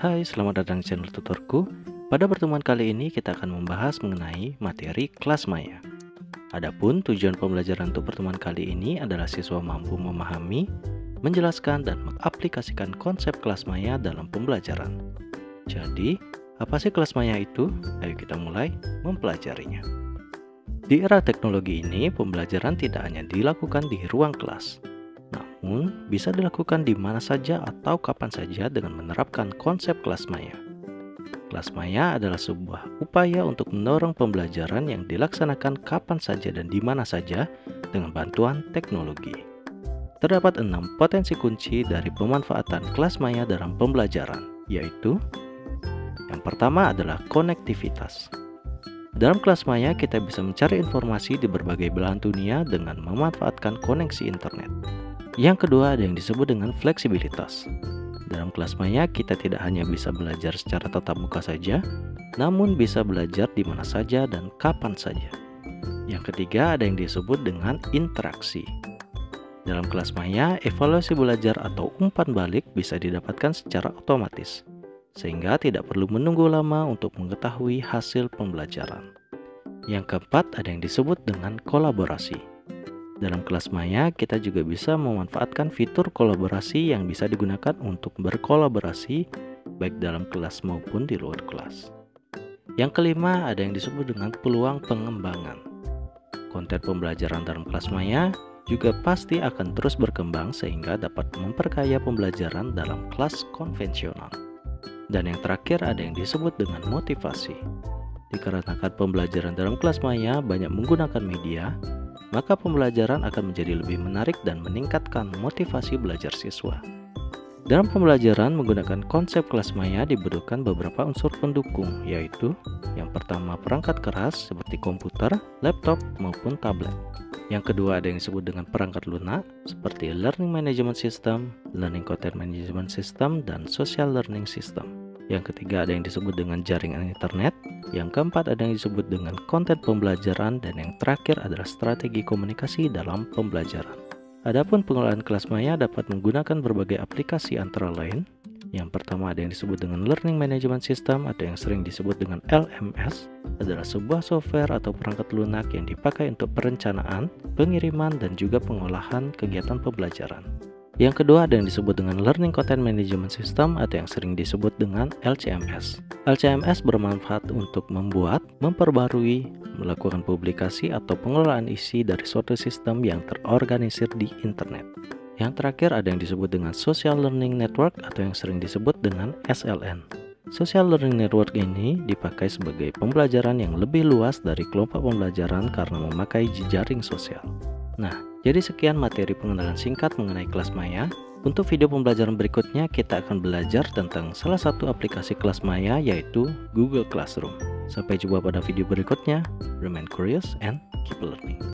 Hai, selamat datang di channel tutorku. Pada pertemuan kali ini kita akan membahas mengenai materi kelas maya. Adapun tujuan pembelajaran untuk pertemuan kali ini adalah siswa mampu memahami, menjelaskan, dan mengaplikasikan konsep kelas maya dalam pembelajaran. Jadi, apa sih kelas maya itu? Ayo kita mulai mempelajarinya. Di era teknologi ini, pembelajaran tidak hanya dilakukan di ruang kelas, namun bisa dilakukan di mana saja atau kapan saja dengan menerapkan konsep kelas maya. Kelas maya adalah sebuah upaya untuk mendorong pembelajaran yang dilaksanakan kapan saja dan di mana saja dengan bantuan teknologi. Terdapat 6 potensi kunci dari pemanfaatan kelas maya dalam pembelajaran, yaitu yang pertama adalah konektivitas. Dalam kelas maya kita bisa mencari informasi di berbagai belahan dunia dengan memanfaatkan koneksi internet. Yang kedua ada yang disebut dengan fleksibilitas. Dalam kelas maya kita tidak hanya bisa belajar secara tatap muka saja, namun bisa belajar di mana saja dan kapan saja. Yang ketiga ada yang disebut dengan interaksi. Dalam kelas maya, evaluasi belajar atau umpan balik bisa didapatkan secara otomatis, sehingga tidak perlu menunggu lama untuk mengetahui hasil pembelajaran. Yang keempat ada yang disebut dengan kolaborasi. Dalam kelas maya, kita juga bisa memanfaatkan fitur kolaborasi yang bisa digunakan untuk berkolaborasi baik dalam kelas maupun di luar kelas. Yang kelima, ada yang disebut dengan peluang pengembangan. Konten pembelajaran dalam kelas maya juga pasti akan terus berkembang sehingga dapat memperkaya pembelajaran dalam kelas konvensional. Dan yang terakhir, ada yang disebut dengan motivasi. Dikarenakan pembelajaran dalam kelas maya banyak menggunakan media, maka pembelajaran akan menjadi lebih menarik dan meningkatkan motivasi belajar siswa. Dalam pembelajaran menggunakan konsep kelas maya dibutuhkan beberapa unsur pendukung, yaitu yang pertama perangkat keras seperti komputer, laptop, maupun tablet. Yang kedua ada yang disebut dengan perangkat lunak seperti Learning Management System, Learning Content Management System, dan Social Learning System. Yang ketiga ada yang disebut dengan jaringan internet. Yang keempat ada yang disebut dengan konten pembelajaran, dan yang terakhir adalah strategi komunikasi dalam pembelajaran. Adapun pengelolaan kelas maya dapat menggunakan berbagai aplikasi antara lain. Yang pertama ada yang disebut dengan Learning Management System atau yang sering disebut dengan LMS, adalah sebuah software atau perangkat lunak yang dipakai untuk perencanaan, pengiriman, dan juga pengolahan kegiatan pembelajaran. Yang kedua ada yang disebut dengan Learning Content Management System atau yang sering disebut dengan LCMS. LCMS bermanfaat untuk membuat, memperbarui, melakukan publikasi atau pengelolaan isi dari suatu sistem yang terorganisir di internet. Yang terakhir ada yang disebut dengan Social Learning Network atau yang sering disebut dengan SLN. Social Learning Network ini dipakai sebagai pembelajaran yang lebih luas dari kelompok pembelajaran karena memakai jejaring sosial. Nah, jadi sekian materi pengenalan singkat mengenai kelas maya. Untuk video pembelajaran berikutnya kita akan belajar tentang salah satu aplikasi kelas maya yaitu Google Classroom. Sampai jumpa pada video berikutnya. Remain curious and keep learning.